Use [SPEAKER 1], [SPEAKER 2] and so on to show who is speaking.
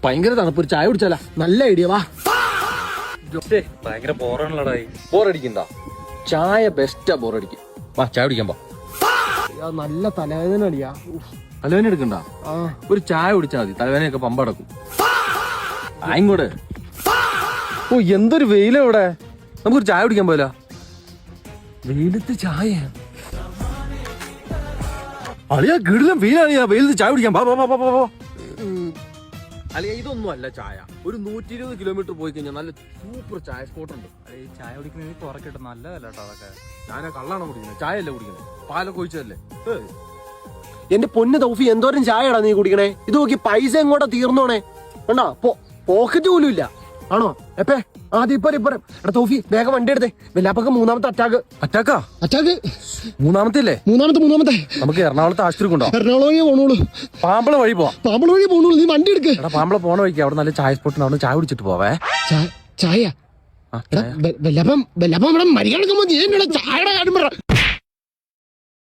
[SPEAKER 1] ഭയങ്കര തണുപ്പ്. ഒരു ചായ കുടിച്ചാലാ? നല്ല ഐഡിയ. വാ.
[SPEAKER 2] ഭയങ്കര ബോറാണല്ലോടാ.
[SPEAKER 1] ബോറടിക്കണ്ട, ചായ ബെസ്റ്റാ ബോറടിക്കും. വാ ചായ കുടിക്കാൻ പോ. നല്ല തലവേദന അടിയാ. തലവേദന എടുക്കണ്ട, ഒരു ചായ കുടിച്ചാൽ മതി, തലവേദനയൊക്കെ പമ്പ അടക്കും. ആയിങ്ങോട്ട്. ഓ എന്തൊരു വെയിലാ ഇവിടെ. നമുക്കൊരു ചായ കുടിക്കാൻ പോല. വെയിലത്ത് ചായ അളിയാ, കിടിലം വെയിലാണ്. വെയിലത്ത് ചായ കുടിക്കാൻ പോ. അല്ലെ ഇതൊന്നും അല്ല ചായ. ഒരു 120 കിലോമീറ്റർ പോയി കഴിഞ്ഞാൽ നല്ല സൂപ്പർ ചായ സ്പോട്ട് ഉണ്ട്.
[SPEAKER 2] ചായ കുടിക്കുന്നത് കുറക്കട്ടെ, നല്ലതല്ല കേട്ടോ അതൊക്കെ.
[SPEAKER 1] ഞാൻ കള്ളാണ് കുടിക്കുന്നത്, ചായ അല്ലേ കുടിക്കുന്നത്, പാലൊക്കെ ഒഴിച്ചതല്ലേ. എന്റെ പൊന്ന് തൗഫി, എന്തോരം ചായടാ നീ കുടിക്കണേ. ഇത് നോക്കി പൈസ എങ്ങോട്ടാ തീർന്നോണേ. കണ്ടാ പോക്കറ്റ് പോലും ഇല്ല. ആണോ എപ്പേ? ആദ്യം ഇപ്പറ. എടാ തൗഫി, വേഗം വണ്ടി എടുത്തേ. വെല്ലാപ്പൊക്കെ 3ാമത്തെ അറ്റാക്ക്. മൂന്നാമത്തെ. നമുക്ക് എറണാകുളത്ത് ആശുപത്രി കൊണ്ടോ? എറണാകുളം പോണോളൂ. പാമ്പള വഴി പോണോളൂ. നീ വണ്ടി എടുക്ക്. എടാ പാമ്പള പോണ വഴിക്ക് അവിടെ നല്ല ചായ സ്പോട്ട് ഉണ്ട്, ചായ കുടിച്ചിട്ട് പോവേ. ചായ വെല്ലപ്പം ഇവിടെ മരിക്കാൻ ചായയുടെ കാര്യം പറ.